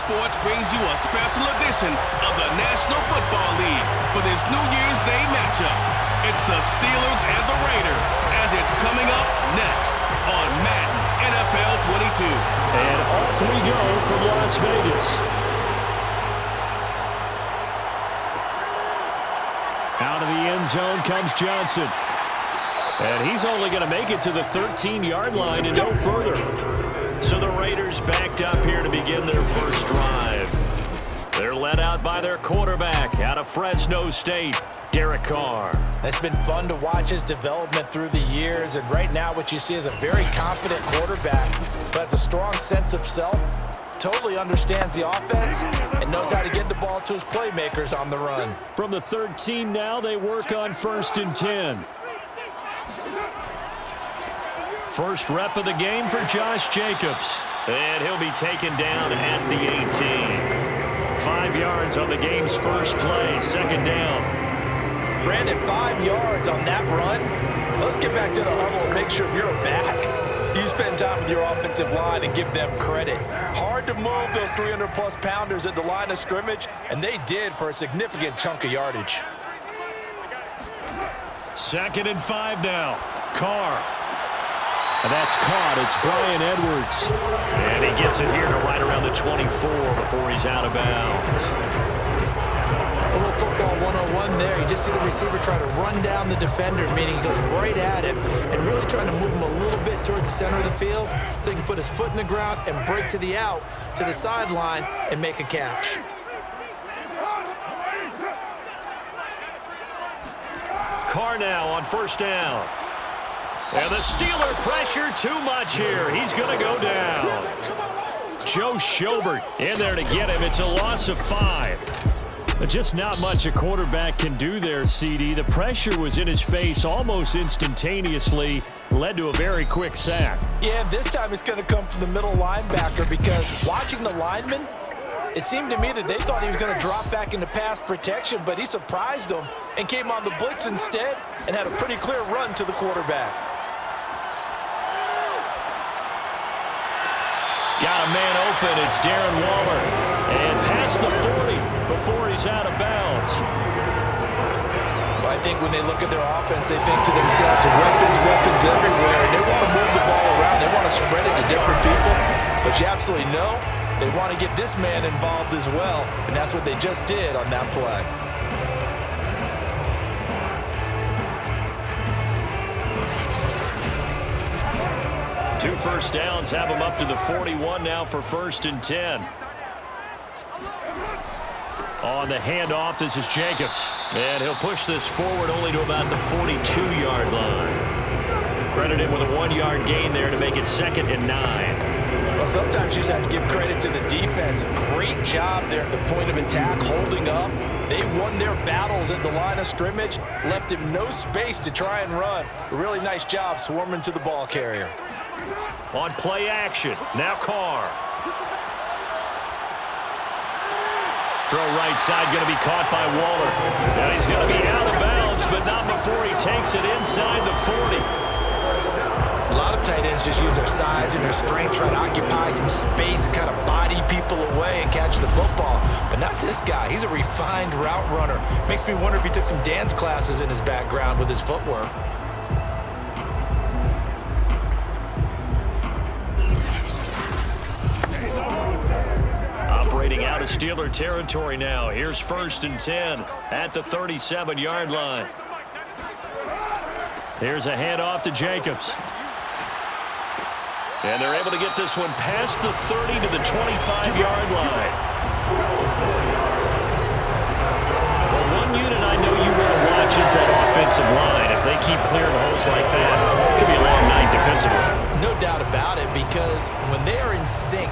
Sports brings you a special edition of the National Football League for this New Year's Day matchup. It's the Steelers and the Raiders, and it's coming up next on Madden NFL 22. And off we go from Las Vegas. Out of the end zone comes Johnson. And he's only going to make it to the 13-yard line and no further. So the Raiders backed up here to begin their first drive. They're led out by their quarterback out of Fresno State, Derek Carr. It's been fun to watch his development through the years, and right now what you see is a very confident quarterback who has a strong sense of self, totally understands the offense, and knows how to get the ball to his playmakers on the run. From the 13 now, they work on 1st and 10. First rep of the game for Josh Jacobs. And he'll be taken down at the 18. 5 yards on the game's first play, second down. Brandon, 5 yards on that run. Let's get back to the huddle and make sure if you're a back, you spend time with your offensive line and give them credit. Hard to move those 300-plus pounders at the line of scrimmage, and they did for a significant chunk of yardage. 2nd and 5 now. Carr. And that's caught. It's Bryan Edwards. And he gets it here to right around the 24 before he's out of bounds. A little football 101 there. You just see the receiver try to run down the defender, meaning he goes right at him and really trying to move him a little bit towards the center of the field so he can put his foot in the ground and break to the out, to the sideline, and make a catch. Carr now on 1st down. And the Steeler pressure too much here. He's going to go down. Joe Schobert in there to get him. It's a loss of 5. But just not much a quarterback can do there, CD. The pressure was in his face almost instantaneously. Led to a very quick sack. Yeah, this time it's going to come from the middle linebacker because watching the lineman, it seemed to me that they thought he was going to drop back into pass protection, but he surprised them and came on the blitz instead and had a pretty clear run to the quarterback. Got a man open. It's Darren Waller. And past the 40 before he's out of bounds. Well, I think when they look at their offense, they think to themselves, weapons everywhere, and they want to move the ball around. They want to spread it to different people. But you absolutely know they want to get this man involved as well, and that's what they just did on that play. Two first downs have him up to the 41 now for 1st and 10. On the handoff, this is Jacobs. And he'll push this forward only to about the 42-yard line. Credit him with a 1-yard gain there to make it 2nd and 9. Well, sometimes you just have to give credit to the defense. Great job there at the point of attack, holding up. They won their battles at the line of scrimmage, left him no space to try and run. A really nice job swarming to the ball carrier. On play action, now Carr. Throw right side, going to be caught by Waller. Now he's going to be out of bounds, but not before he takes it inside the 40. A lot of tight ends just use their size and their strength, try to occupy some space and kind of body people away and catch the football. But not this guy. He's a refined route runner. Makes me wonder if he took some dance classes in his background with his footwork. Operating out of Steeler territory now. Here's 1st and 10 at the 37-yard line. Here's a handoff to Jacobs. And they're able to get this one past the 30 to the 25-yard line. Well, one unit I know you want to watch is that offensive line. If they keep clearing holes like that, it could be a long night defensively. No doubt about it, because when they are in sync,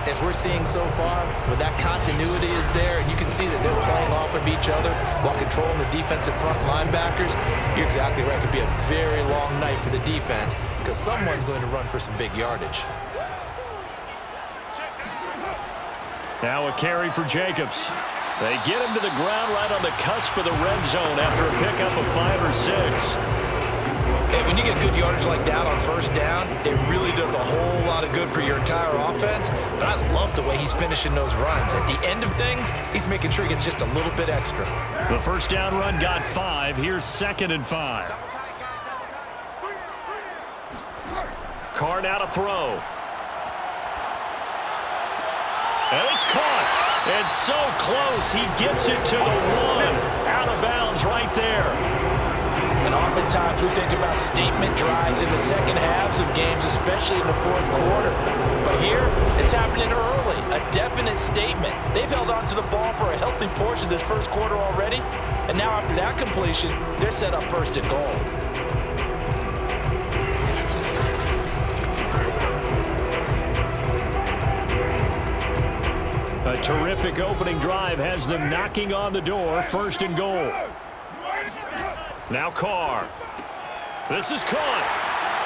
as we're seeing so far, when that continuity is there, and you can see that they're playing off of each other while controlling the defensive front linebackers, you're exactly right. It could be a very long night for the defense because someone's going to run for some big yardage. Now a carry for Jacobs. They get him to the ground right on the cusp of the red zone after a pickup of 5 or 6. Hey, when you get good yardage like that on first down, it really does a whole lot of good for your entire offense. But I love the way he's finishing those runs. At the end of things, he's making sure he gets just a little bit extra. The first down run got 5. Here's 2nd and 5. Carr now to throw. And it's caught. And so close, he gets it to the 1. Out of bounds right there. And oftentimes we think about statement drives in the second halves of games, especially in the fourth quarter. But here, it's happening early, a definite statement. They've held on to the ball for a healthy portion of this first quarter already. And now after that completion, they're set up 1st and goal. A terrific opening drive has them knocking on the door. 1st and goal. Now Carr. This is caught.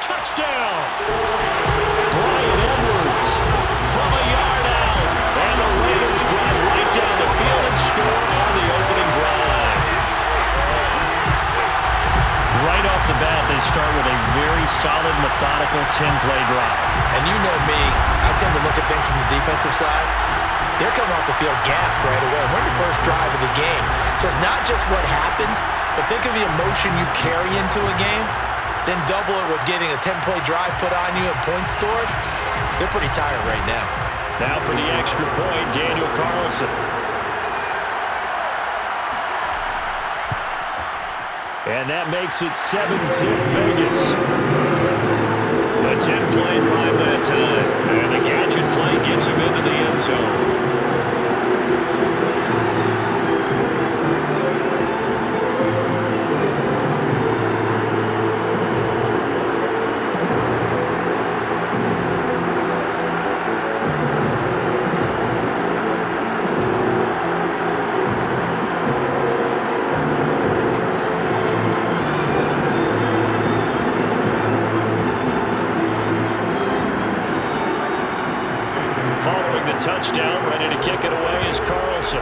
Touchdown. Brian Edwards from a yard out. And the Raiders drive right down the field and score on the opening drive. Right off the bat, they start with a very solid, methodical 10-play drive. And you know me, I tend to look at things from the defensive side. They're coming off the field gassed right away. We're in the first drive of the game. So it's not just what happened, but think of the emotion you carry into a game, then double it with getting a 10-play drive put on you and points scored. They're pretty tired right now. Now for the extra point, Daniel Carlson. And that makes it 7-zip Vegas. A 10-play drive that time. And the gadget play gets him into the end zone. Touchdown, ready to kick it away is Carlson.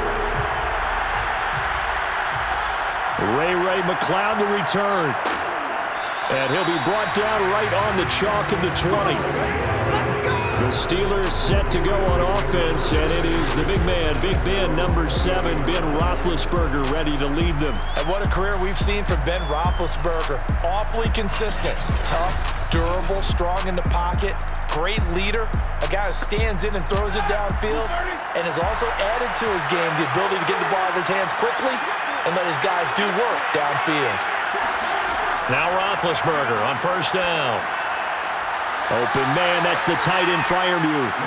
Ray McCloud to return. And he'll be brought down right on the chalk of the 20. The Steelers set to go on offense, and it is the big man, Big Ben, number 7, Ben Roethlisberger, ready to lead them. And what a career we've seen from Ben Roethlisberger. Awfully consistent, tough, durable, strong in the pocket, great leader, a guy who stands in and throws it downfield, and has also added to his game the ability to get the ball out of his hands quickly and let his guys do work downfield. Now Roethlisberger on first down. Open man, that's the tight end Freiermuth.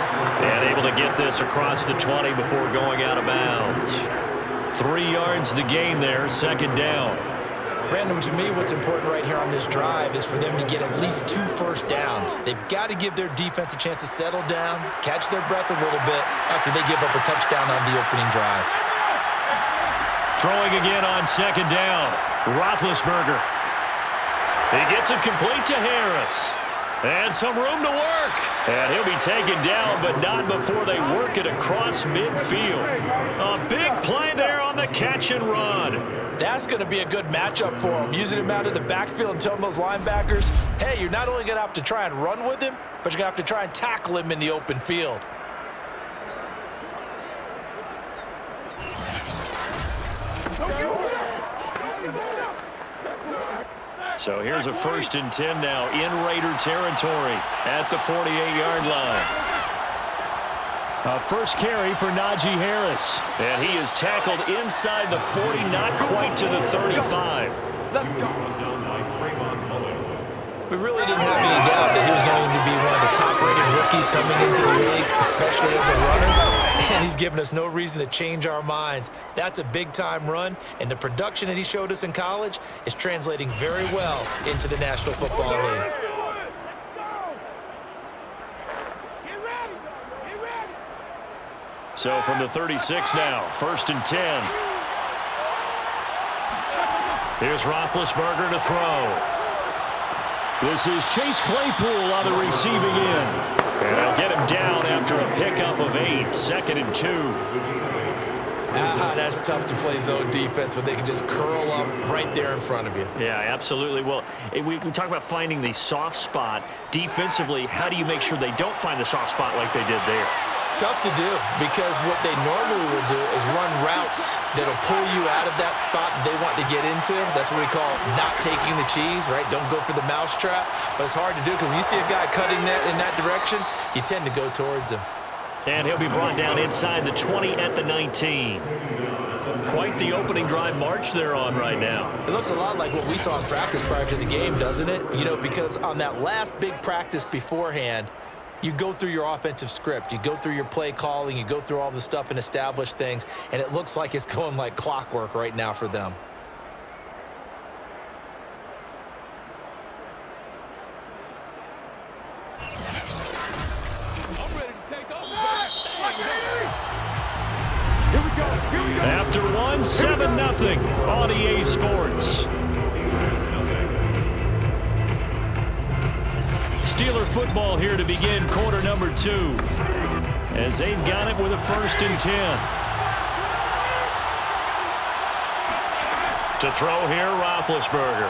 And able to get this across the 20 before going out of bounds. 3 yards the gain there, second down. Brandon, to me, what's important right here on this drive is for them to get at least 2 first downs. They've got to give their defense a chance to settle down, catch their breath a little bit after they give up a touchdown on the opening drive. Throwing again on second down. Roethlisberger. He gets it complete to Harris. And some room to work. And he'll be taken down, but not before they work it across midfield. A big play there on the catch and run. That's going to be a good matchup for him, using him out of the backfield and telling those linebackers, hey, you're not only going to have to try and run with him, but you're going to have to try and tackle him in the open field. So here's a 1st and 10 now in Raider territory at the 48-yard line. A first carry for Najee Harris. And he is tackled inside the 40, not quite to the 35. Let's go. We really didn't have any doubt that he was going to be one of the top-rated rookies coming into the league, especially as a runner. And he's given us no reason to change our minds. That's a big-time run, and the production that he showed us in college is translating very well into the National Football League. So from the 36 now, 1st and 10. Here's Roethlisberger to throw. This is Chase Claypool on the receiving end. And they'll get him down after a pickup of 8, 2nd and 2. That's tough to play zone defense when they can just curl up right there in front of you. Yeah, absolutely. Well, we talk about finding the soft spot. Defensively, how do you make sure they don't find the soft spot like they did there? Tough to do, because what they normally will do is run routes that'll pull you out of that spot that they want to get into. That's what we call not taking the cheese, right? Don't go for the mousetrap. But it's hard to do because when you see a guy cutting that in that direction, you tend to go towards him. And he'll be brought down inside the 20 at the 19. Quite the opening drive march they're on right now. It looks a lot like what we saw in practice prior to the game, doesn't it? You know, because on that last big practice beforehand, you go through your offensive script, you go through your play calling, you go through all the stuff and establish things, and it looks like it's going like clockwork right now for them. After one, 7-0 on EA Sports. Steeler football here to begin quarter number 2. As they've got it with a 1st and 10. To throw here, Roethlisberger.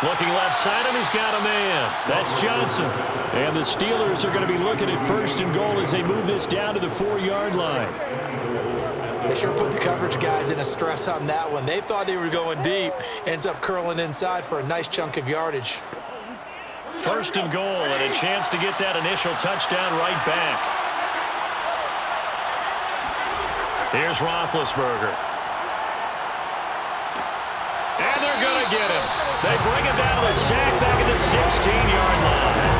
Looking left side, and he's got a man. That's Johnson. And the Steelers are going to be looking at 1st and goal as they move this down to the 4-yard line. They sure put the coverage guys in a stress on that one. They thought they were going deep. Ends up curling inside for a nice chunk of yardage. 1st and goal, and a chance to get that initial touchdown right back. Here's Roethlisberger. And they're going to get him. They bring him down with a sack back at the 16-yard line.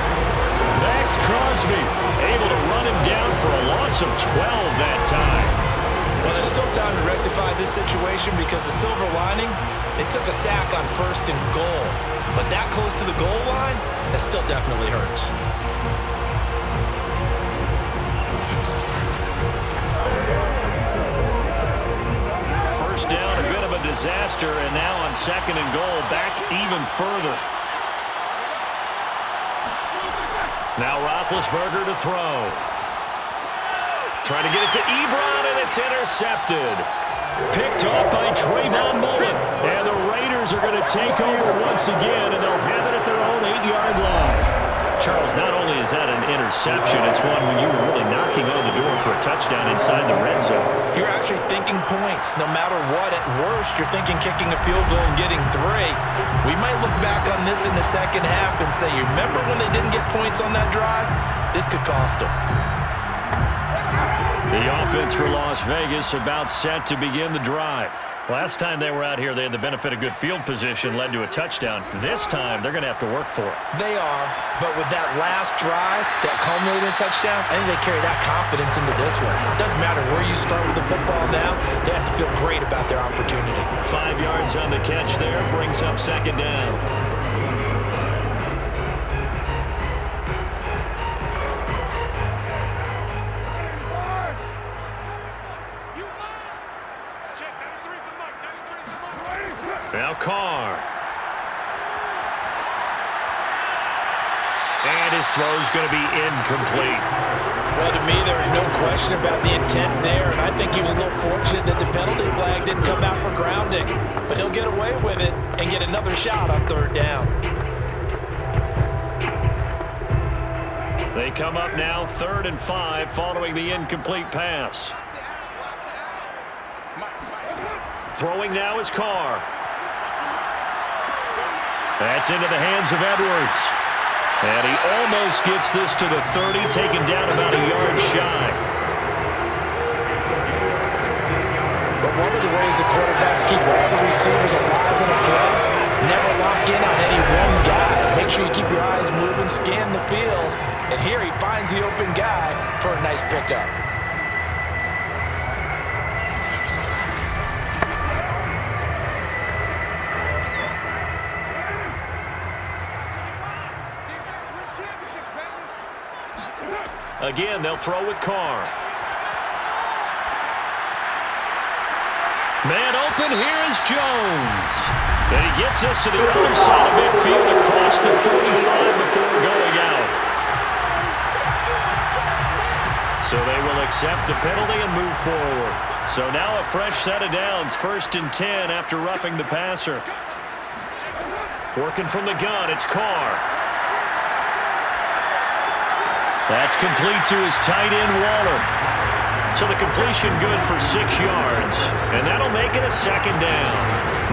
Max Crosby able to run him down for a loss of 12 that time. Well, there's still time to rectify this situation because the silver lining, they took a sack on 1st and goal. But that close to the goal line, that still definitely hurts. First down, a bit of a disaster, and now on 2nd and goal, back even further. Now Roethlisberger to throw. Trying to get it to Ebron, and it's intercepted. Picked off by Trayvon Mullen. And the Raiders are going to take over once again, and they'll have it at their own 8-yard line. Charles, not only is that an interception, it's one when you were really knocking on the door for a touchdown inside the red zone. You're actually thinking points no matter what. At worst, you're thinking kicking a field goal and getting 3. We might look back on this in the second half and say, you remember when they didn't get points on that drive? This could cost them. The offense for Las Vegas about set to begin the drive. Last time they were out here, they had the benefit of good field position, led to a touchdown. This time, they're going to have to work for it. They are, but with that last drive, that culminated in a touchdown, I think they carry that confidence into this one. It doesn't matter where you start with the football now. They have to feel great about their opportunity. 5 yards on the catch there, brings up 2nd down. Now Carr. And his throw's going to be incomplete. Well, to me, there was no question about the intent there, and I think he was a little fortunate that the penalty flag didn't come out for grounding. But he'll get away with it and get another shot on 3rd down. They come up now 3rd and 5 following the incomplete pass. Throwing now is Carr. That's into the hands of Edwards. And he almost gets this to the 30, taken down about a yard shy. But one of the ways the quarterbacks keep all the receivers alive in a play, never lock in on any one guy. Make sure you keep your eyes moving, scan the field. And here he finds the open guy for a nice pickup. Again, they'll throw with Carr. Man open, here is Jones. And he gets us to the other side of midfield across the 45 before going out. So they will accept the penalty and move forward. So now a fresh set of downs, 1st and 10 after roughing the passer. Working from the gun, it's Carr. That's complete to his tight end, Waller. So the completion good for 6 yards, and that'll make it a 2nd down.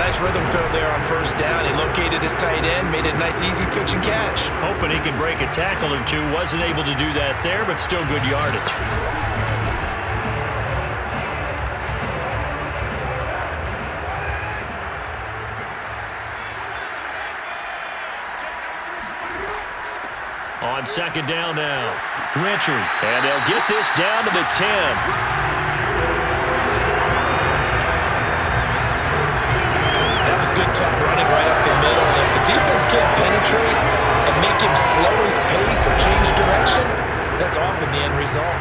Nice rhythm throw there on 1st down. He located his tight end, made it a nice, easy pitch and catch. Hoping he can break a tackle or two. Wasn't able to do that there, but still good yardage. On 2nd down now, Richard. And they'll get this down to the 10. That was good, tough running right up the middle. And if the defense can't penetrate and make him slow his pace or change direction, that's often the end result.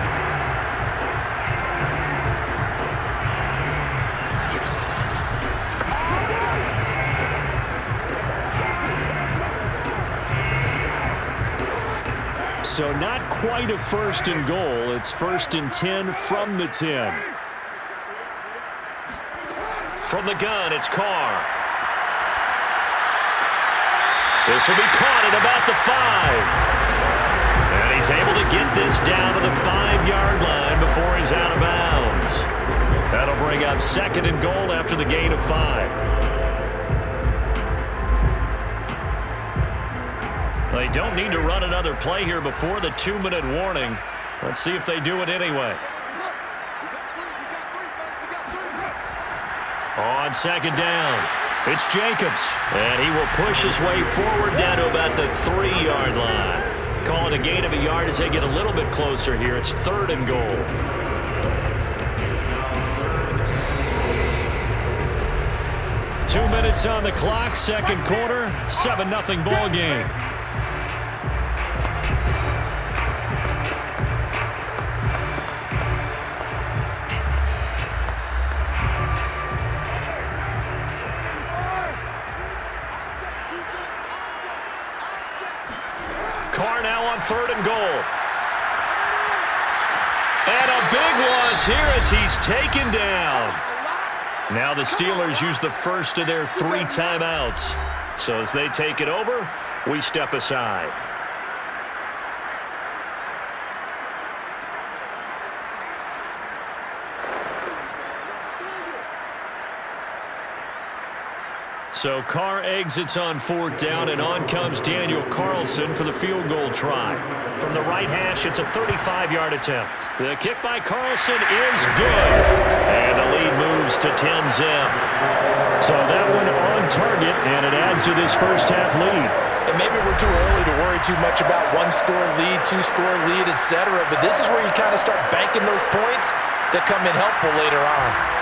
So not quite a 1st and goal. It's 1st and 10 from the 10. From the gun, it's Carr. This will be caught at about the 5. And he's able to get this down to the 5-yard line before he's out of bounds. That'll bring up 2nd and goal after the gain of 5. They don't need to run another play here before the 2-minute warning. Let's see if they do it anyway. On 2nd down, it's Jacobs. And he will push his way forward down to about the 3-yard line. Call it a gain of a yard as they get a little bit closer here. It's 3rd and goal. Two minutes on the clock, 2nd quarter, 7-0 ball game. Carr now on 3rd and goal. And a big loss here as he's taken down. Now the Steelers use the first of their 3 timeouts. So as they take it over, we step aside. So Carr exits on 4th down, and on comes Daniel Carlson for the field goal try. From the right hash, it's a 35-yard attempt. The kick by Carlson is good. And the lead moves to 10-zip. So that one on target, and it adds to this first-half lead. And maybe we're too early to worry too much about 1-score lead, 2-score lead, etc. But this is where you kind of start banking those points that come in helpful later on.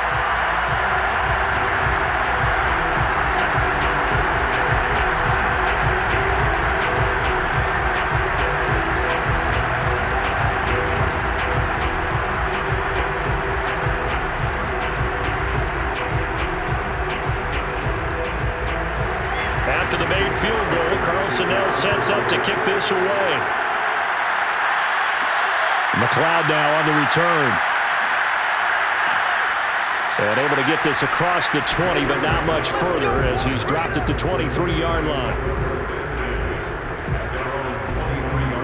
After the made field goal, Carlson now sets up to kick this away. McLeod now on the return. And able to get this across the 20, but not much further as he's dropped at the 23-yard line.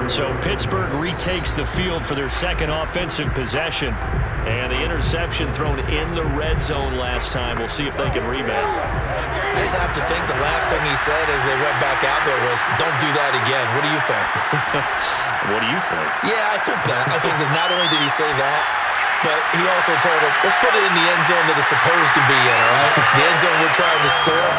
So Pittsburgh retakes the field for their 2nd offensive possession. And the interception thrown in the red zone last time. We'll see if they can rebound. I just have to think the last thing he said as they went back out there was, "Don't do that again." What do you think? What do you think? Yeah, I think that. I think that not only did he say that, but he also told him, let's put it in the end zone that it's supposed to be in, all right? The end zone we're trying to score.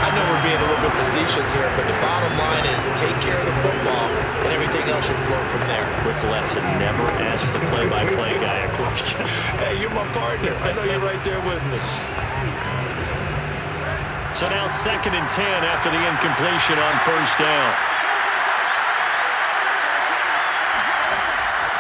I know we're being a little bit facetious here, but the bottom line is take care of the football, and everything else should flow from there. Quick lesson, never ask the play-by-play guy a question. Hey, you're my partner. I know you're right there with me. So now 2nd and 10 after the incompletion on 1st down.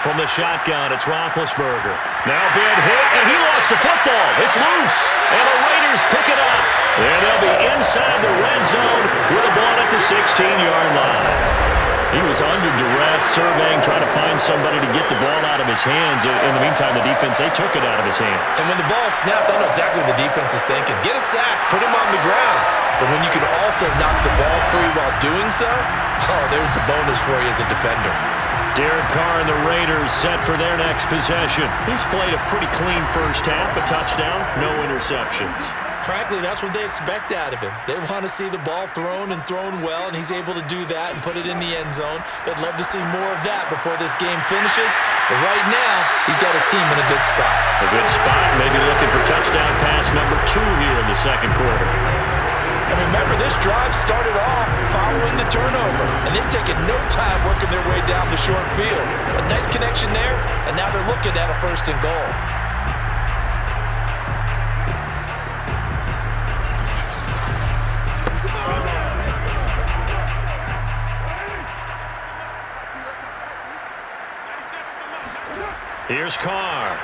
From the shotgun, it's Roethlisberger. Now big hit, and he lost the football. It's loose, and the Raiders pick it up. And they'll be inside the red zone with a ball at the 16-yard line. He was under duress, surveying, trying to find somebody to get the ball out of his hands. In the meantime, the defense, they took it out of his hands. And when the ball snapped, I know exactly what the defense is thinking. Get a sack, put him on the ground. But when you can also knock the ball free while doing so, oh, there's the bonus for you as a defender. Derek Carr and the Raiders set for their next possession. He's played a pretty clean first half, a touchdown, no interceptions. Frankly, that's what they expect out of him. They want to see the ball thrown and thrown well, and he's able to do that and put it in the end zone. They'd love to see more of that before this game finishes. But right now, he's got his team in a good spot. A good spot, maybe looking for touchdown pass number 2 here in the second quarter. And remember, this drive started off following the turnover, and they've taken no time working their way down the short field. A nice connection there, and now they're looking at a 1st and goal. Here's Carr.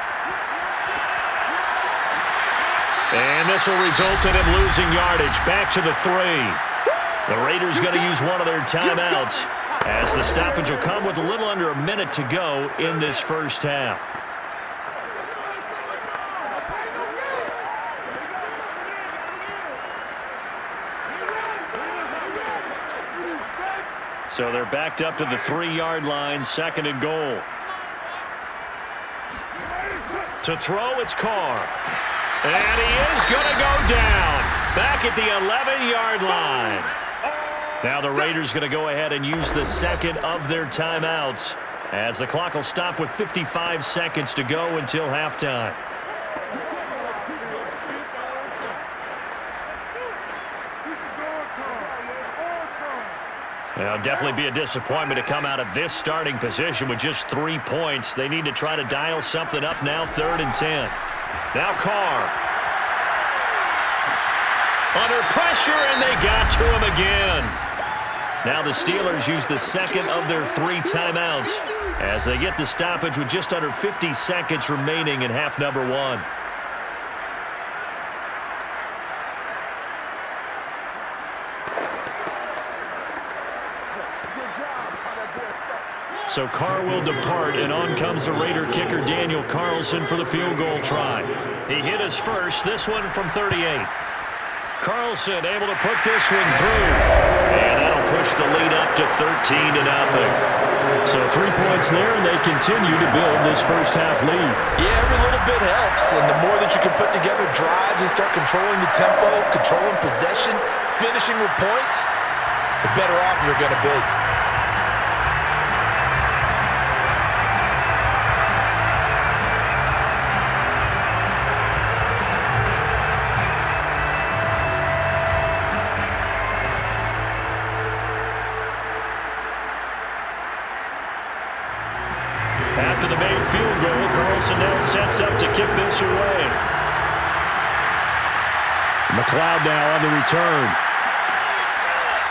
And this will result in him losing yardage. Back to the 3. The Raiders going to use one of their timeouts as the stoppage will come with a little under a minute to go in this first half. So they're backed up to the 3-yard line, 2nd and goal. To throw, it's Carr. And he is going to go down back at the 11-yard line. Now the Raiders going to go ahead and use the second of their timeouts as the clock will stop with 55 seconds to go until halftime. Now, definitely be a disappointment to come out of this starting position with just 3 points. They need to try to dial something up now, 3rd and 10. Now Carr. Under pressure, and they got to him again. Now the Steelers use the second of their 3 timeouts as they get the stoppage with just under 50 seconds remaining in half number 1. So Carr will depart, and on comes the Raider kicker Daniel Carlson for the field goal try. He hit his first, this one from 38. Carlson able to put this one through, and that'll push the lead up to 13-0. So 3 points there, and they continue to build this first half lead. Yeah, every little bit helps, and the more that you can put together drives and start controlling the tempo, controlling possession, finishing with points, the better off you're going to be. After the made field goal, Carlson now sets up to kick this away. McLeod now on the return.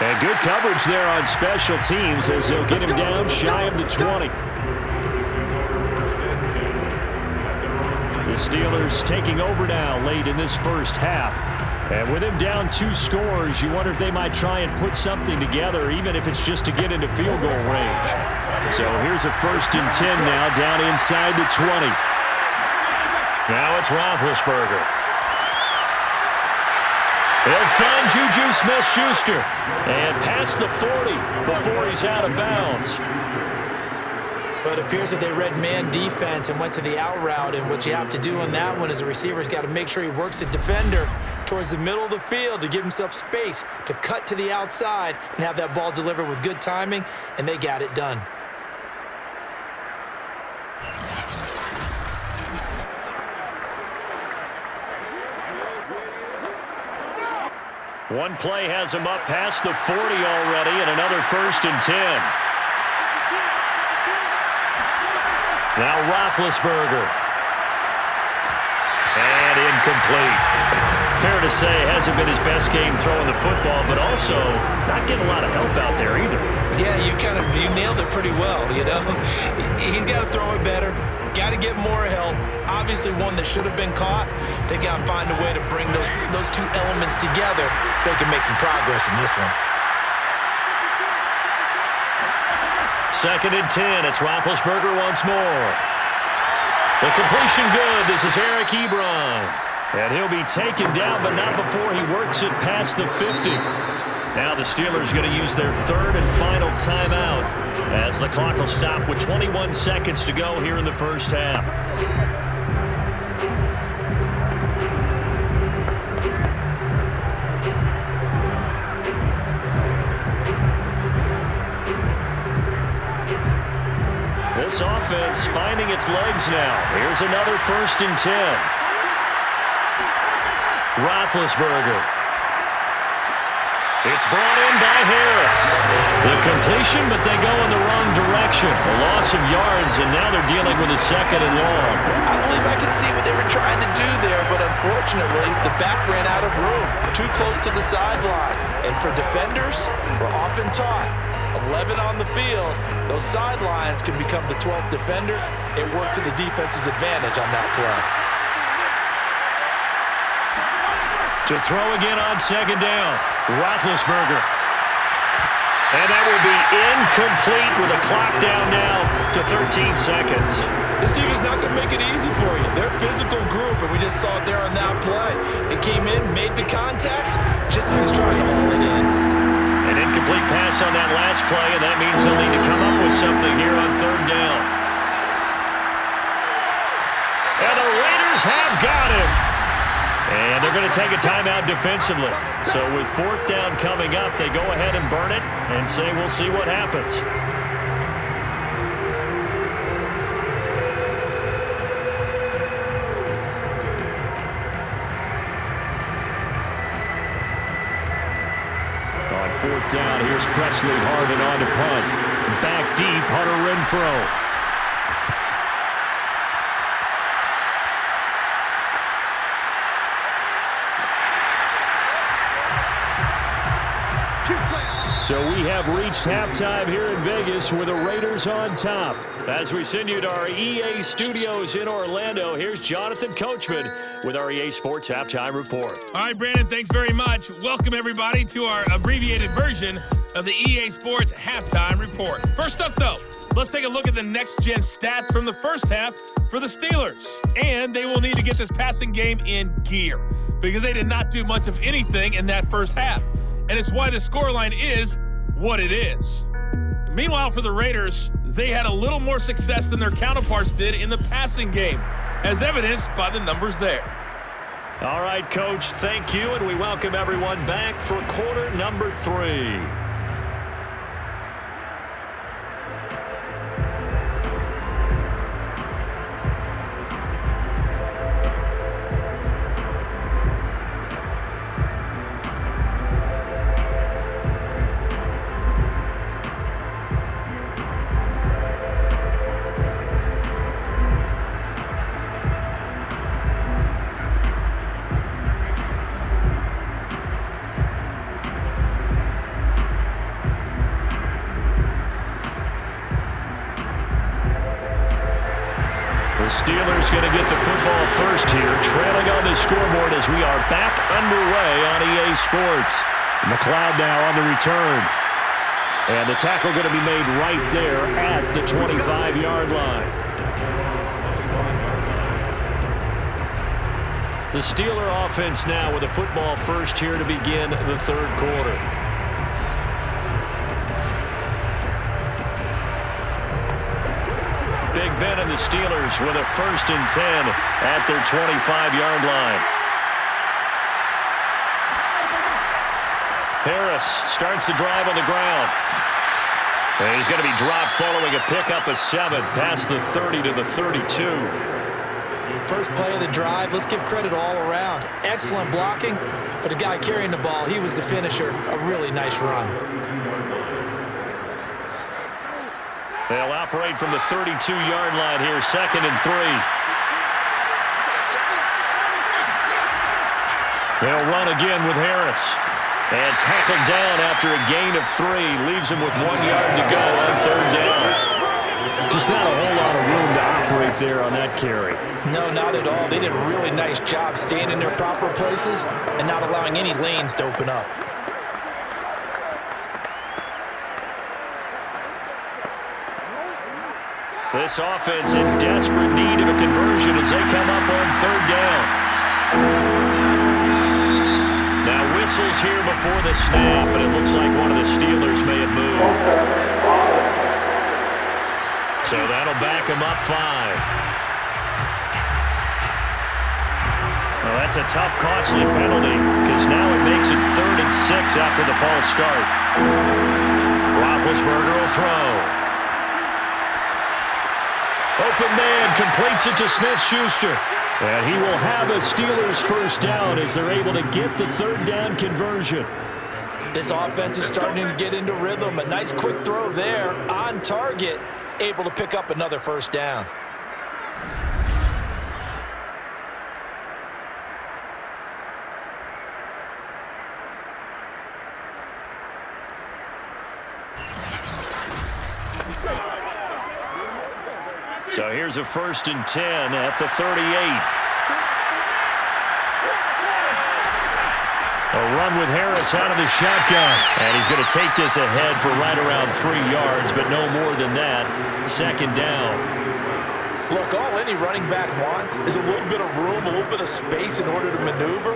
And good coverage there on special teams as they'll get him down shy of the 20. The Steelers taking over now late in this first half. And with him down 2 scores, you wonder if they might try and put something together, even if it's just to get into field goal range. So here's a 1st and 10 now, down inside the 20. Now it's Roethlisberger. They'll find Juju Smith-Schuster and past the 40 before he's out of bounds. But it appears that they read man defense and went to the out route, and what you have to do on that one is the receiver's got to make sure he works the defender towards the middle of the field to give himself space to cut to the outside and have that ball delivered with good timing, and they got it done. One play has him up past the 40 already, and another 1st and 10. Now Roethlisberger. And incomplete. Fair to say, hasn't been his best game throwing the football, but also not getting a lot of help out there either. Yeah, you nailed it pretty well, you know. He's got to throw it better. Got to get more help. Obviously one that should have been caught. They got to find a way to bring those 2 elements together so they can make some progress in this one. 2nd and 10. It's Roethlisberger once more. The completion good. This is Eric Ebron. And he'll be taken down, but not before he works it past the 50. Now the Steelers going to use their 3rd and final timeout as the clock will stop with 21 seconds to go here in the first half. This offense finding its legs now. Here's another 1st and 10. Roethlisberger. It's brought in by Harris. The completion, but they go in the wrong direction. A loss of yards, and now they're dealing with a 2nd and long. I believe I could see what they were trying to do there, but unfortunately, the back ran out of room. Too close to the sideline. And for defenders, we're often taught, 11 on the field, those sidelines can become the 12th defender. It worked to the defense's advantage on that play. To throw again on 2nd down, Roethlisberger. And that will be incomplete with a clock down now to 13 seconds. This team is not going to make it easy for you. They're a physical group, and we just saw it there on that play. They came in, made the contact, just as he's trying to hold it in. An incomplete pass on that last play, and that means they'll need to come up with something here on 3rd down. And the Raiders have got him. And they're going to take a timeout defensively. So with 4th down coming up, they go ahead and burn it and say we'll see what happens. On 4th down, here's Presley Harvin on the punt. Back deep, Hunter Renfrow. So we have reached halftime here in Vegas with the Raiders on top. As we send you to our EA studios in Orlando, here's Jonathan Coachman with our EA Sports Halftime Report. All right, Brandon, thanks very much. Welcome, everybody, to our abbreviated version of the EA Sports Halftime Report. First up, though, let's take a look at the next-gen stats from the first half for the Steelers. And they will need to get this passing game in gear because they did not do much of anything in that first half. And it's why the scoreline is what it is. Meanwhile, for the Raiders, they had a little more success than their counterparts did in the passing game, as evidenced by the numbers there. All right, Coach, thank you, and we welcome everyone back for quarter number 3. Steelers going to get the football first here, trailing on the scoreboard as we are back underway on EA Sports. McLeod now on the return. And the tackle going to be made right there at the 25-yard line. The Steeler offense now with the football first here to begin the 3rd quarter. Big Ben and the Steelers with a 1st and 10 at their 25-yard line. Harris starts the drive on the ground. And he's going to be dropped following a pickup of 7 past the 30 to the 32. First play of the drive, let's give credit all around. Excellent blocking, but the guy carrying the ball, he was the finisher. A really nice run. They'll operate from the 32-yard line here, 2nd and 3. They'll run again with Harris. And tackled down after a gain of 3. Leaves him with 1 yard to go on 3rd down. Just not a whole lot of room to operate there on that carry. No, not at all. They did a really nice job staying in their proper places and not allowing any lanes to open up. This offense in desperate need of a conversion as they come up on third down. Now whistles here before the snap, and it looks like one of the Steelers may have moved. So that'll back them up 5. Well, that's a tough, costly penalty because now it makes it 3rd and 6 after the false start. Roethlisberger will throw. Open man completes it to Smith-Schuster. And he will have a Steelers first down as they're able to get the 3rd down conversion. This offense is starting to get into rhythm. A nice quick throw there on target, able to pick up another first down. So here's a 1st and 10 at the 38. A run with Harris out of the shotgun. And he's going to take this ahead for right around 3 yards, but no more than that. 2nd down. Look, all any running back wants is a little bit of room, a little bit of space in order to maneuver.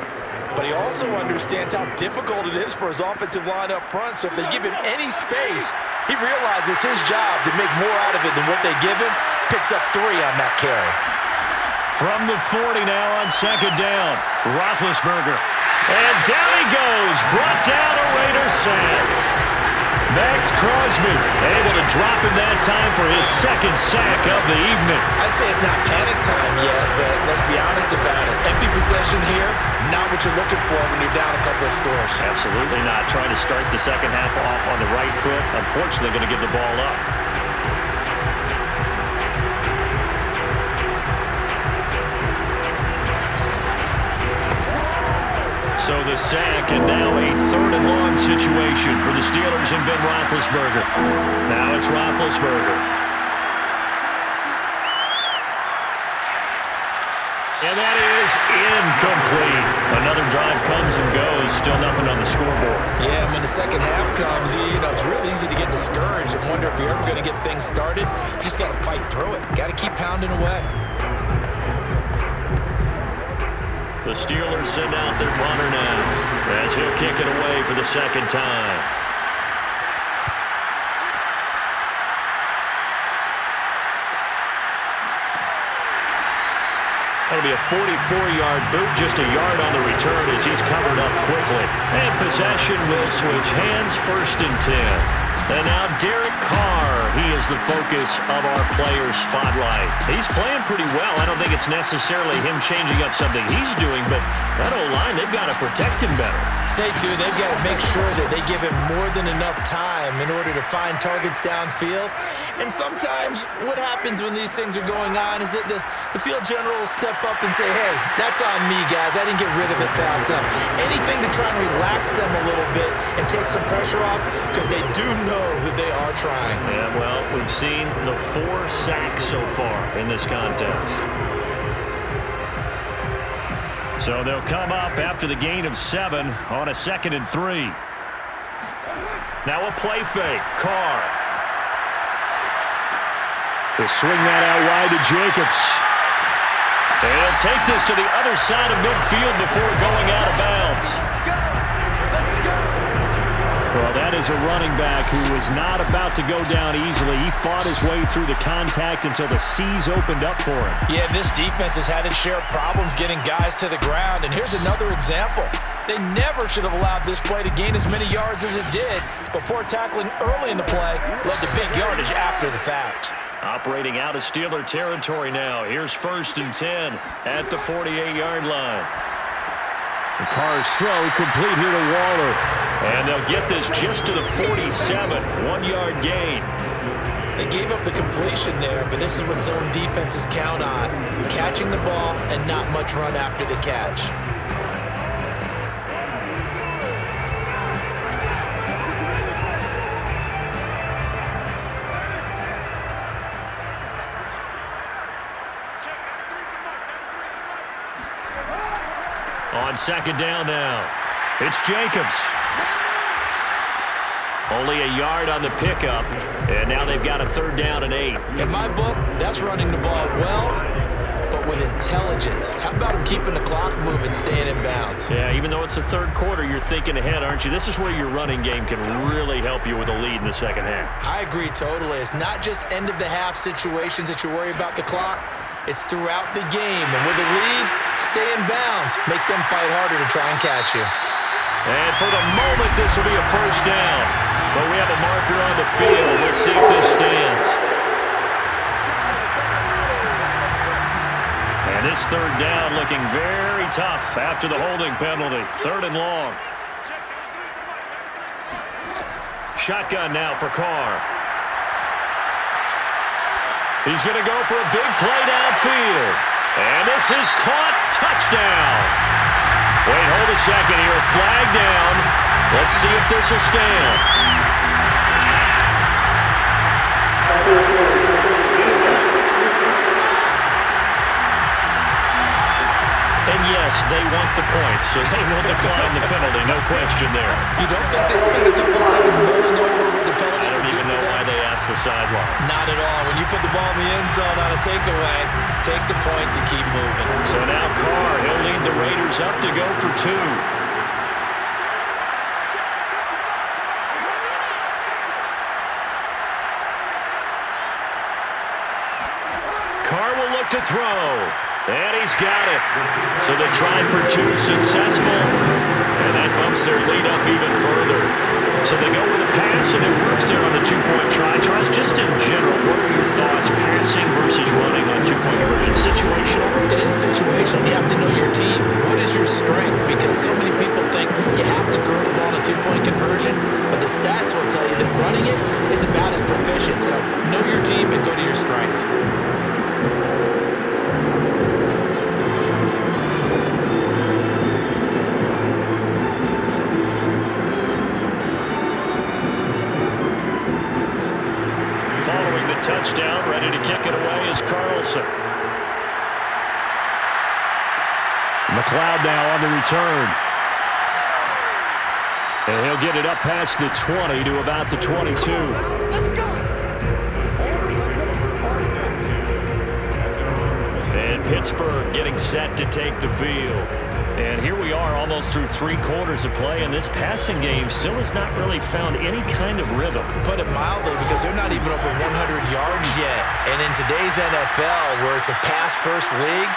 But he also understands how difficult it is for his offensive line up front. So if they give him any space, he realizes his job to make more out of it than what they give him. Picks up 3 on that carry. From the 40 now on 2nd down. Roethlisberger. And down he goes. Brought down a Raider sack. Max Crosby able to drop him that time for his 2nd sack of the evening. I'd say it's not panic time yet, but let's be honest about it. Empty possession here, not what you're looking for when you're down a couple of scores. Absolutely not. Trying to start the second half off on the right foot. Unfortunately, going to give the ball up. So the sack, and now a 3rd and long situation for the Steelers and Ben Roethlisberger. Now it's Roethlisberger. And that is incomplete. Another drive comes and goes. Still nothing on the scoreboard. Yeah, when the second half comes, it's real easy to get discouraged and wonder if you're ever going to get things started. You just got to fight through it. Got to keep pounding away. The Steelers send out their punter now as he'll kick it away for the 2nd time. That'll be a 44-yard boot, just a yard on the return as he's covered up quickly. And possession will switch hands, 1st and 10. And now Derek Carr, he is the focus of our players' spotlight. He's playing pretty well. I don't think it's necessarily him changing up something he's doing, but that O-line, they've got to protect him better. They do. They've got to make sure that they give him more than enough time in order to find targets downfield. And sometimes what happens when these things are going on is that the field general will step up and say, hey, that's on me, guys. I didn't get rid of it fast enough. Anything to try and relax them a little bit and take some pressure off because they do know that they are trying. Yeah, well, we've seen the 4 sacks so far in this contest. So they'll come up after the gain of 7 on a 2nd and 3. Now a play fake. Carr. He'll swing that out wide to Jacobs. And he'll take this to the other side of midfield before going out of bounds. Well, that is a running back who was not about to go down easily. He fought his way through the contact until the seas opened up for him. Yeah, this defense has had its share of problems getting guys to the ground. And here's another example. They never should have allowed this play to gain as many yards as it did. But poor tackling early in the play led to big yardage after the fact. Operating out of Steeler territory now. Here's 1st and 10 at the 48-yard line. And Carr's throw complete here to Waller. And they'll get this just to the 47. 1-yard gain. They gave up the completion there, but this is what zone defenses count on. Catching the ball and not much run after the catch. On 2nd down now, it's Jacobs. Only a yard on the pickup, and now they've got a 3rd down and 8. In my book, that's running the ball well, but with intelligence. How about him keeping the clock moving, staying in bounds? Yeah, even though it's the 3rd quarter, you're thinking ahead, aren't you? This is where your running game can really help you with a lead in the 2nd half. I agree totally. It's not just end-of-the-half situations that you worry about the clock. It's throughout the game. And with a lead, stay in bounds. Make them fight harder to try and catch you. And for the moment, this will be a 1st down. But we have a marker on the field. Let's see if this stands. And this 3rd down looking very tough after the holding penalty. 3rd and long. Shotgun now for Carr. He's going to go for a big play downfield. And this is caught. Touchdown. Wait, hold a second here. Flag down. Let's see if this will stand. And yes, they want the points, so they will decline the penalty. No question there. You don't think they spent a couple seconds mulling over what the penalty I don't even know why they asked the sideline. Not at all. When you put the ball in the end zone on a takeaway, take the points and keep moving. So now Carr, he'll lead the Raiders up to go for 2. Carr will look to throw. And he's got it. So they tried for 2, successful. And that bumps their lead up even further. So they go with a pass, and it works there on the 2-point try. Charles, just in general, what are your thoughts, passing versus running on 2-point conversion? Situational? It is situational. You have to know your team. What is your strength? Because so many people think you have to throw the ball in a 2-point conversion, but the stats will tell you that running it is about as proficient. So know your team and go to your strength. Touchdown, ready to kick it away is Carlson. McLeod now on the return. And he'll get it up past the 20 to about the 22. And Pittsburgh getting set to take the field. And here we are almost through 3 quarters of play, and this passing game still has not really found any kind of rhythm. Put it mildly, because they're not even over 100 yards yet. And in today's NFL, where it's a pass-first league,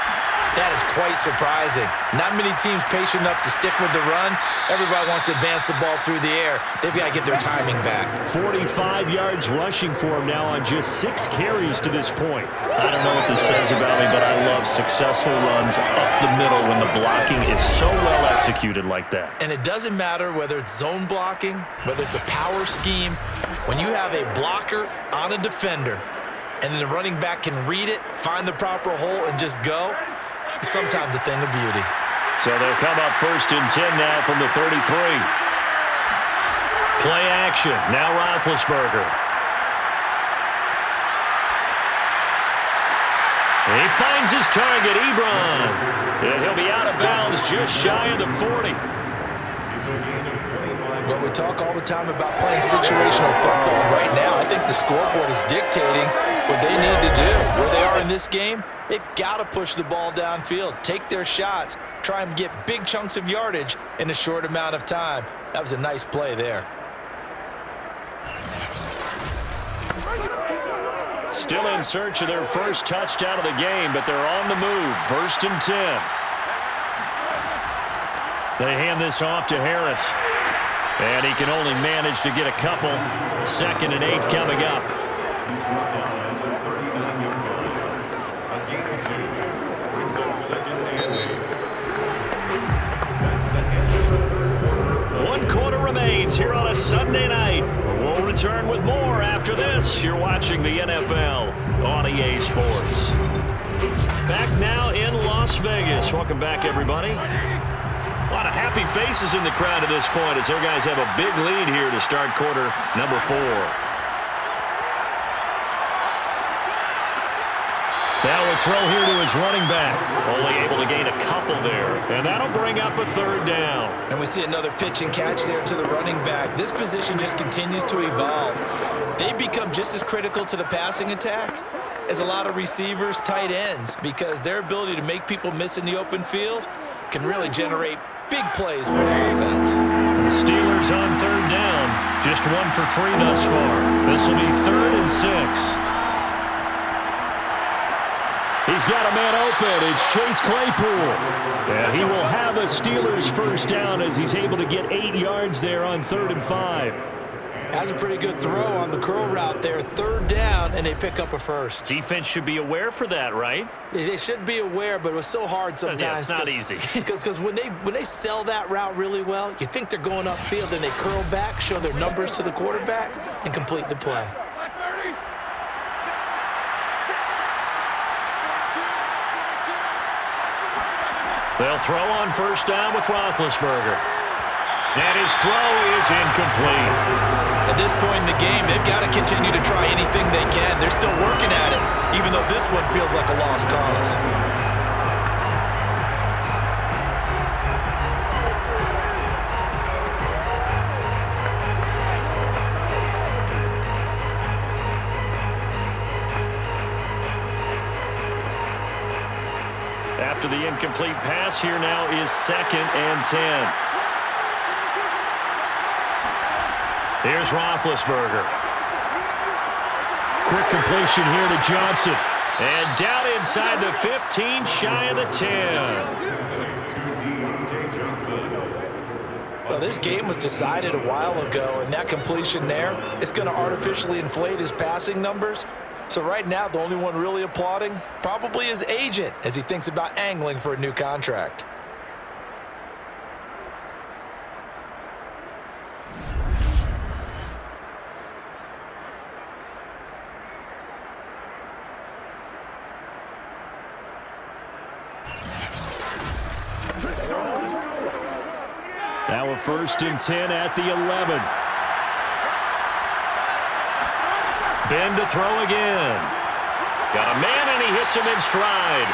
that is quite surprising. Not many teams patient enough to stick with the run. Everybody wants to advance the ball through the air. They've got to get their timing back. 45 yards rushing for him now on just 6 carries to this point. I don't know what this says about me, but I love successful runs up the middle when the blocking is so well executed like that. And it doesn't matter whether it's zone blocking, whether it's a power scheme. When you have a blocker on a defender, and then the running back can read it, find the proper hole, and just go, it's sometimes a thing of beauty. So they'll come up 1st and 10 now from the 33. Play action. Now Roethlisberger. And he finds his target, Ebron. And he'll be out of bounds just shy of the 40. But we talk all the time about playing situational football. Right now, I think the scoreboard is dictating what they need to do. Where they are in this game, they've got to push the ball downfield, take their shots, try and get big chunks of yardage in a short amount of time. That was a nice play there. Still in search of their first touchdown of the game, but they're on the move. 1st and 10. They hand this off to Harris. And he can only manage to get a couple. 2nd and 8 coming up. One quarter remains here on a Sunday night. We'll return with more after this. You're watching the NFL on EA Sports. Back now in Las Vegas. Welcome back, everybody. A lot of happy faces in the crowd at this point as their guys have a big lead here to start quarter number 4. Now with throw here to his running back. Only able to gain a couple there. And that'll bring up a third down. And we see another pitch and catch there to the running back. This position just continues to evolve. They become just as critical to the passing attack as a lot of receivers, tight ends, because their ability to make people miss in the open field can really generate big plays for an offense. The Steelers on third down. Just 1 for 3 thus far. This will be 3rd and 6. He's got a man open. It's Chase Claypool. And he will have a Steelers first down as he's able to get 8 yards there on 3rd and 5. Has a pretty good throw on the curl route there. 3rd down, and they pick up a first. Defense should be aware for that, right? They should be aware, but it was so hard sometimes. Yeah, it's not easy. Because when they sell that route really well, you think they're going upfield, then they curl back, show their numbers to the quarterback, and complete the play. They'll throw on first down with Roethlisberger. And his throw is incomplete. At this point in the game, they've got to continue to try anything they can. They're still working at it, even though this one feels like a lost cause. After the incomplete pass, here now is 2nd and 10. Here's Roethlisberger. Quick completion here to Johnson. And down inside the 15, shy of the 10. Well, this game was decided a while ago, and that completion there is going to artificially inflate his passing numbers. So right now, the only one really applauding probably his agent as he thinks about angling for a new contract. Now a 1st and 10 at the 11. Ben to throw again. Got a man, and he hits him in stride.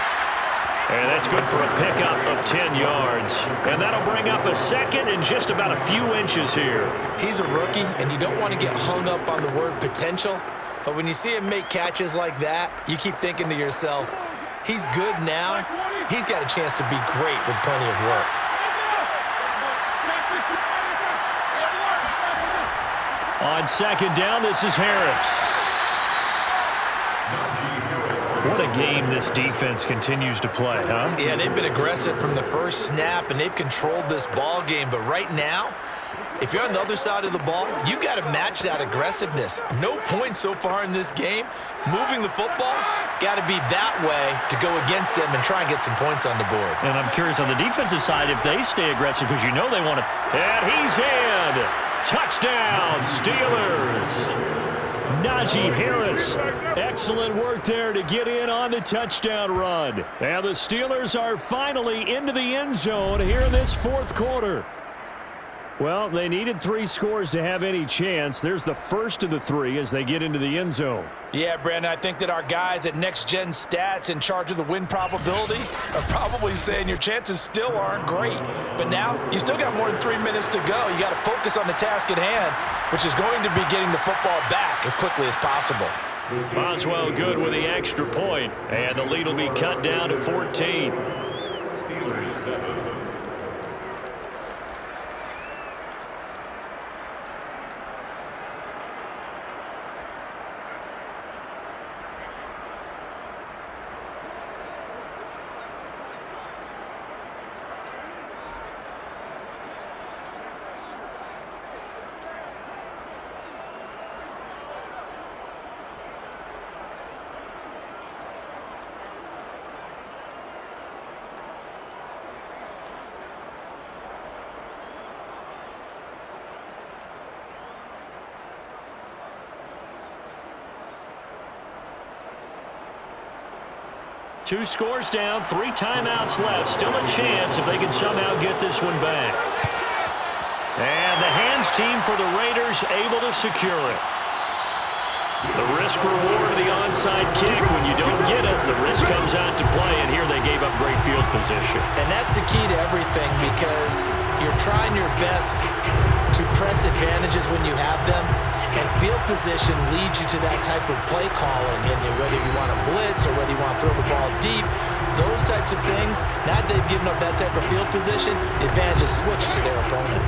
And that's good for a pickup of 10 yards. And that'll bring up a 2nd and just about a few inches here. He's a rookie, and you don't want to get hung up on the word potential. But when you see him make catches like that, you keep thinking to yourself, he's good now. He's got a chance to be great with plenty of work. On 2nd down, this is Harris. What a game this defense continues to play, huh? Yeah, they've been aggressive from the first snap, and they've controlled this ball game. But right now, if you're on the other side of the ball, you've got to match that aggressiveness. No points so far in this game. Moving the football, got to be that way to go against them and try and get some points on the board. And I'm curious on the defensive side if they stay aggressive, because you know they want to. And he's in. Touchdown, Steelers. Najee Harris, excellent work there to get in on the touchdown run. And the Steelers are finally into the end zone here in this 4th quarter. Well, they needed 3 scores to have any chance. There's the first of the 3 as they get into the end zone. Yeah, Brandon, I think that our guys at Next Gen Stats in charge of the win probability are probably saying your chances still aren't great. But now you still got more than 3 minutes to go. You got to focus on the task at hand, which is going to be getting the football back as quickly as possible. Boswell good with the extra point, and the lead will be cut down to 14. Steelers 7. Two scores down, 3 timeouts left. Still a chance if they can somehow get this one back. And the hands team for the Raiders able to secure it. The risk reward of the onside kick. When you don't get it, the risk comes out to play, and here they gave up great field position. And that's the key to everything, because you're trying your best to press advantages when you have them, and field position leads you to that type of play calling. And whether you want to blitz or whether you want to throw the ball deep, those types of things, now that they've given up that type of field position, the advantage is switched to their opponent.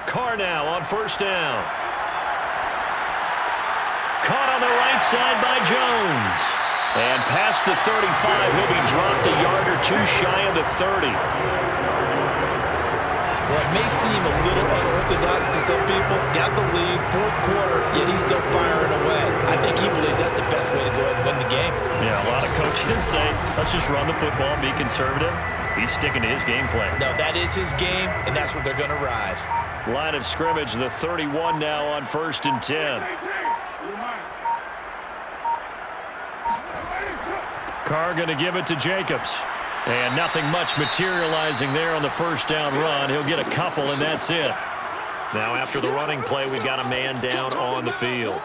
Carr now on first down. Caught on the right side by Jones. And past the 35, he'll be dropped a yard or two shy of the 30. Well, it may seem a little unorthodox to some people. Got the lead, fourth quarter, yet he's still firing away. I think he believes that's the best way to go ahead and win the game. Yeah, a lot of coaches say, let's just run the football and be conservative. He's sticking to his game plan. No, that is his game, and that's what they're going to ride. Line of scrimmage, the 31 now on 1st and 10. Carr going to give it to Jacobs. And nothing much materializing there on the first down run. He'll get a couple, and that's it. Now, after the running play, we've got a man down on the field.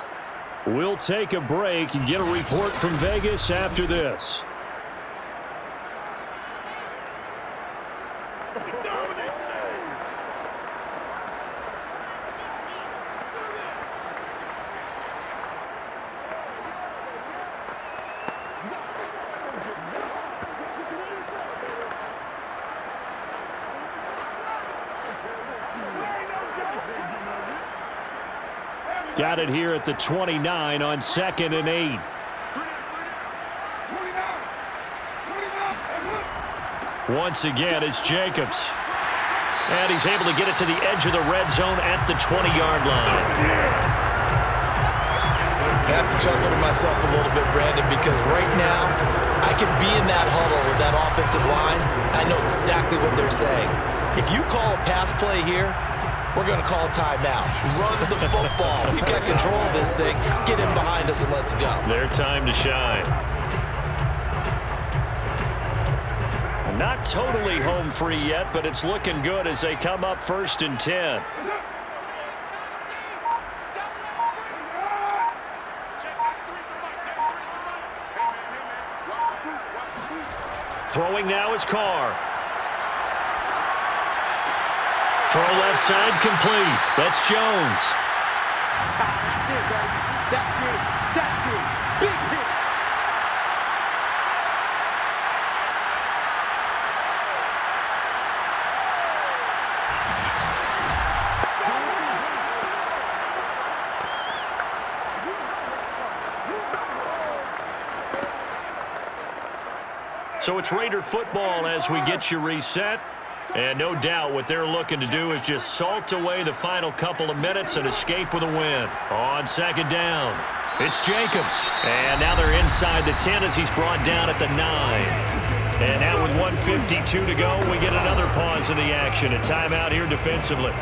We'll take a break and get a report from Vegas after this. Got it here at the 29 on 2nd and 8. Once again, it's Jacobs. And he's able to get it to the edge of the red zone at the 20-yard line. I have to chuckle to myself a little bit, Brandon, because right now I could be in that huddle with that offensive line. I know exactly what they're saying. If you call a pass play here, we're going to call a timeout. Run the football. We've got control of this thing. Get him behind us and let's go. Their time to shine. Not totally home free yet, but it's looking good as they come up 1st and 10. Throwing now is Carr. Throw left side complete. That's Jones. That's it, baby. That's it. That's it. Big hit. So it's Raider football as we get you reset. And no doubt what they're looking to do is just salt away the final couple of minutes and escape with a win. On 2nd down, it's Jacobs. And now they're inside the 10 as he's brought down at the 9. And now with 1:52 to go, we get another pause in the action. A timeout here defensively.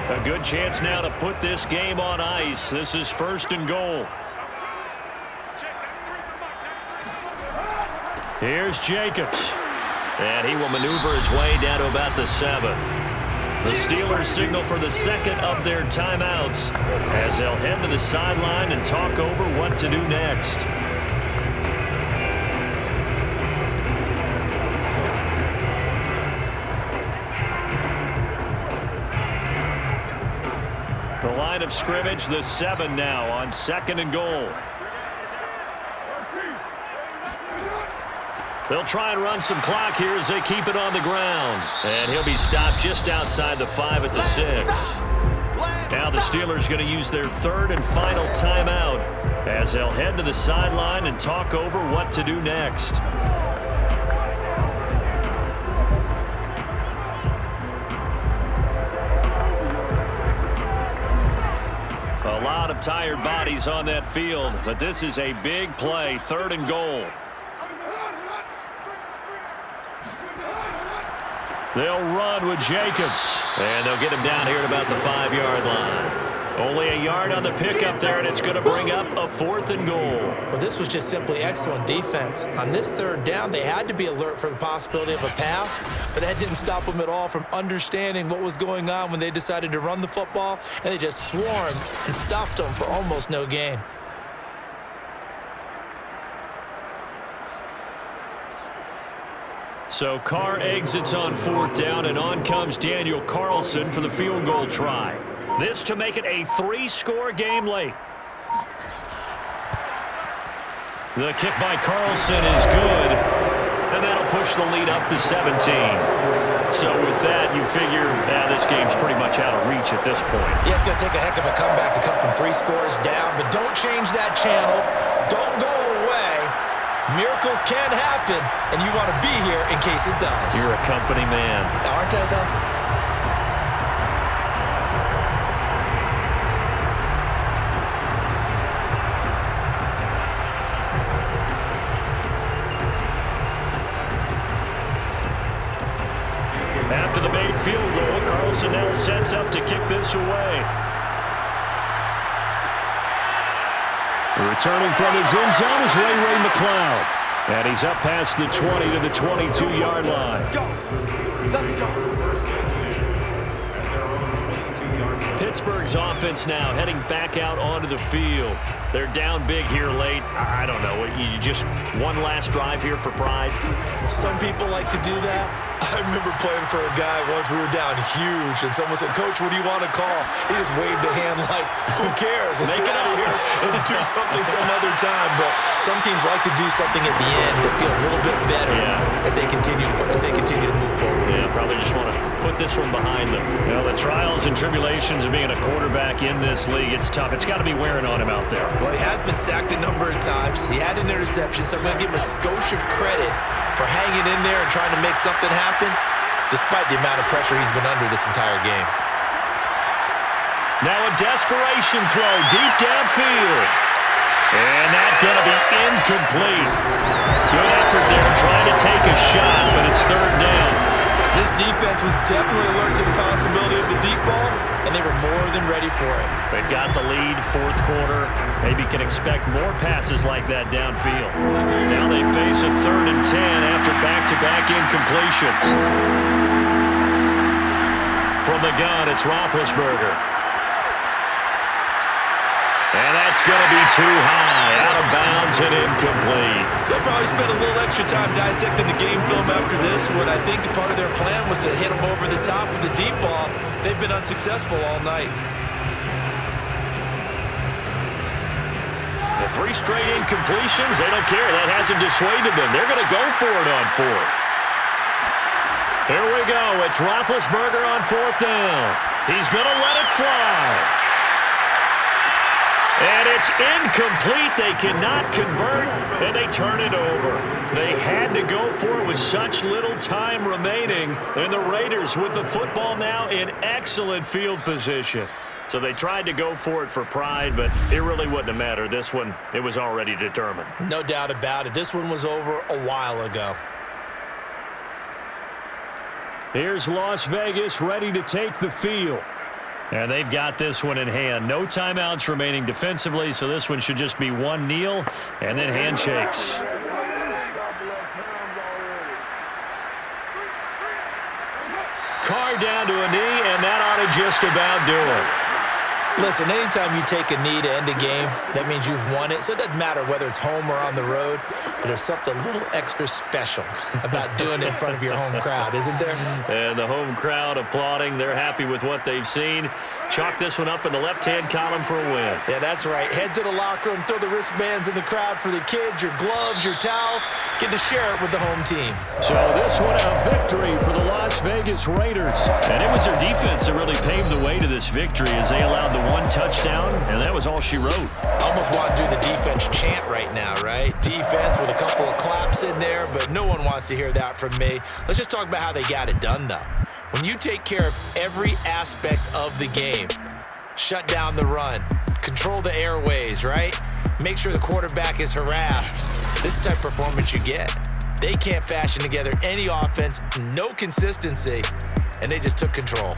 A good chance now to put this game on ice. This is 1st and goal. Here's Jacobs. And he will maneuver his way down to about the 7. The Steelers signal for the second of their timeouts as they'll head to the sideline and talk over what to do next. The line of scrimmage, the 7 now on 2nd and goal. They'll try and run some clock here as they keep it on the ground. And he'll be stopped just outside the 5 at the 6. Now the Steelers going to use their 3rd and final timeout as they'll head to the sideline and talk over what to do next. A lot of tired bodies on that field, but this is a big play, 3rd and goal. They'll run with Jacobs, and they'll get him down here at about the 5-yard line. Only a yard on the pickup there, and it's going to bring up a 4th and goal. Well, this was just simply excellent defense. On this 3rd down, they had to be alert for the possibility of a pass, but that didn't stop them at all from understanding what was going on when they decided to run the football, and they just swarmed and stopped them for almost no gain. So Carr exits on 4th down, and on comes Daniel Carlson for the field goal try. This to make it a 3-score game late. The kick by Carlson is good, and that'll push the lead up to 17. So with that, you figure this game's pretty much out of reach at this point. Yeah, it's going to take a heck of a comeback to come from 3 scores down, but don't change that channel. Don't go away. Miracles can happen, and you want to be here in case it does. You're a company man. Aren't I, though? After the made field goal, Carlson now sets up to kick this away. Returning from his end zone is Ray McLeod. And he's up past the 20 to the 22-yard line. Let's go. Let's go. Pittsburgh's offense now heading back out onto the field. They're down big here late. I don't know. You just one last drive here for pride? Some people like to do that. I remember playing for a guy once. We were down huge, and someone said, "Coach, what do you want to call?" He just waved a hand like, "Who cares? Let's get out of here and do something some other time." But some teams like to do something at the end to feel a little bit better as they continue to move forward. Yeah, probably just want to put this one behind them. You know, the trials and tribulations of being a quarterback in this league, it's tough. It's got to be wearing on him out there. Well, he has been sacked a number of times. He had an interception, so I'm going to give him a skosh of credit for hanging in there and trying to make something happen, despite the amount of pressure he's been under this entire game. Now a desperation throw deep downfield. And that's going to be incomplete. Good effort there trying to take a shot, but it's 3rd down. This defense was definitely alert to the possibility of the deep ball, and they were more than ready for it. They've got the lead, 4th quarter. Maybe can expect more passes like that downfield. Now they face a 3rd and 10 after back-to-back incompletions. From the gun, it's Roethlisberger. And that's going to be too high, out of bounds and incomplete. They'll probably spend a little extra time dissecting the game film after this one. I think part of their plan was to hit them over the top of the deep ball. They've been unsuccessful all night. The 3 straight incompletions, they don't care. That hasn't dissuaded them. They're going to go for it on 4th. Here we go. It's Roethlisberger on 4th down. He's going to let it fly. And it's incomplete. They cannot convert, and they turn it over. They had to go for it with such little time remaining, and the Raiders with the football now in excellent field position. So they tried to go for it for pride, but it really wouldn't have mattered. This one, it was already determined. No doubt about it. This one was over a while ago. Here's Las Vegas ready to take the field. And they've got this one in hand. No timeouts remaining defensively, so this one should just be one kneel and then handshakes. Carr down to a knee, and that ought to just about do it. Listen, anytime you take a knee to end a game, that means you've won it. So it doesn't matter whether it's home or on the road, but there's something a little extra special about doing it in front of your home crowd, isn't there? And the home crowd applauding. They're happy with what they've seen. Chalk this one up in the left-hand column for a win. Yeah, that's right. Head to the locker room, throw the wristbands in the crowd for the kids, your gloves, your towels. Get to share it with the home team. So this one a victory for the Las Vegas Raiders. And it was their defense that really paved the way to this victory as they allowed the one touchdown, and that was all she wrote. Almost want to do the defense chant right now, right? Defense with a couple of claps in there, but no one wants to hear that from me. Let's just talk about how they got it done, though. When you take care of every aspect of the game, shut down the run, control the airways, right? Make sure the quarterback is harassed. This is the type of performance you get. They can't fashion together any offense, no consistency, and they just took control.